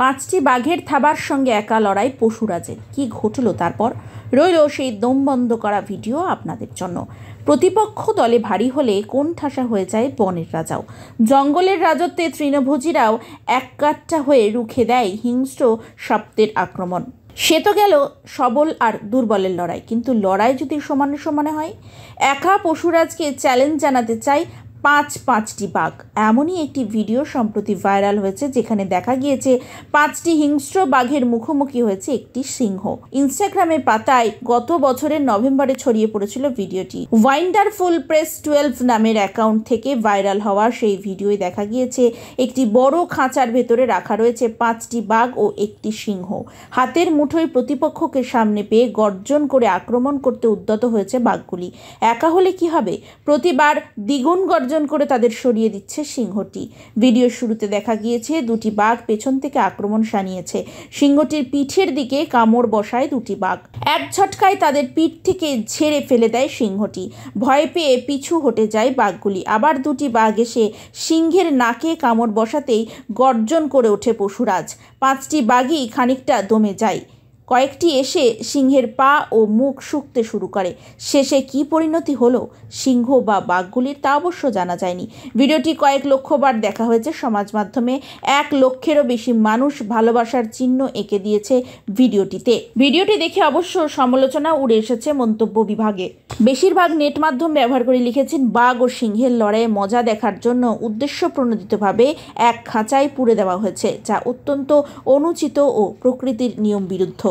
পাঁচটি বাঘের থাবার সঙ্গে একা লড়াই পশুরাজের। কি ঘটল তারপর? রইল সেই দম বন্ধ করা ভিডিও আপনাদের জন্য। প্রতিপক্ষ দলে ভারী হলে কোণঠাসা হয়ে যায় বনের রাজাও। জঙ্গলের রাজত্বে তৃণভোজীরাও এককাট্টা হয়ে রুখে দেয় হিংস্র সাপের আক্রমণ। সে তো গেল সবল আর দুর্বলের লড়াই, কিন্তু লড়াই যদি সমানে সমানে হয়। একা পশুরাজকে চ্যালেঞ্জ জানাতে চাই পাঁচটি বাঘ। এমনই একটি ভিডিও সম্প্রতি ভাইরাল হয়েছে, যেখানে দেখা গিয়েছে পাঁচটি হিংস্র বাঘের মুখোমুখি হয়েছে একটি সিংহ। ইনস্টাগ্রামের পাতায় গত বছরের নভেম্বরে ছড়িয়ে পড়েছিল ভিডিওটি। ওয়ান্ডারফুল প্রেস 12 নামের অ্যাকাউন্ট থেকে ভাইরাল হওয়া সেই ভিডিওয় দেখা গিয়েছে একটি বড় খাঁচার ভেতরে রাখা রয়েছে পাঁচটি বাঘ ও একটি সিংহ। হাতের মুঠোয় প্রতিপক্ষকে সামনে পেয়ে গর্জন করে আক্রমণ করতে উদ্যত হয়েছে বাঘগুলি। একা হলে কি হবে? প্রতিবার দ্বিগুণ গর্জন করে তাদের সরিয়ে দিচ্ছে সিংহটি। ভিডিওর শুরুতে দেখা গিয়েছে দুটি বাঘ পেছন থেকে আক্রমণ শানিয়েছে। সিংহটির পিঠের দিকে কামড় বসায় দুটি বাঘ। এক ঝটকায় তাদের পিঠ থেকে ঝেড়ে ফেলে দেয় সিংহটি। ভয় পেয়ে পিছু হটে যায় বাঘগুলি। আবার দুটি বাঘ এসে সিংহের নাকে কামড় বসাতেই গর্জন করে ওঠে পশুরাজ। পাঁচটি বাঘই খানিকটা দমে যায়। কয়েকটি এসে সিংহের পা ও মুখ শুকতে শুরু করে। শেষে কি পরিণতি হলো সিংহ বা বাঘগুলির, তা অবশ্য জানা যায়নি। ভিডিওটি কয়েক লক্ষবার দেখা হয়েছে সমাজ মাধ্যমে। 1 লক্ষেরও বেশি মানুষ ভালোবাসার চিহ্ন এঁকে দিয়েছে ভিডিওটিতে। ভিডিওটি দেখে অবশ্য সমালোচনা উড়ে এসেছে মন্তব্য বিভাগে। বেশিরভাগ নেট মাধ্যম ব্যবহার করে লিখেছেন, বাঘ ও সিংহের লড়াইয়ে মজা দেখার জন্য উদ্দেশ্যপ্রণোদিতভাবে এক খাঁচায় পুরে দেওয়া হয়েছে, যা অত্যন্ত অনুচিত ও প্রকৃতির নিয়ম বিরুদ্ধ।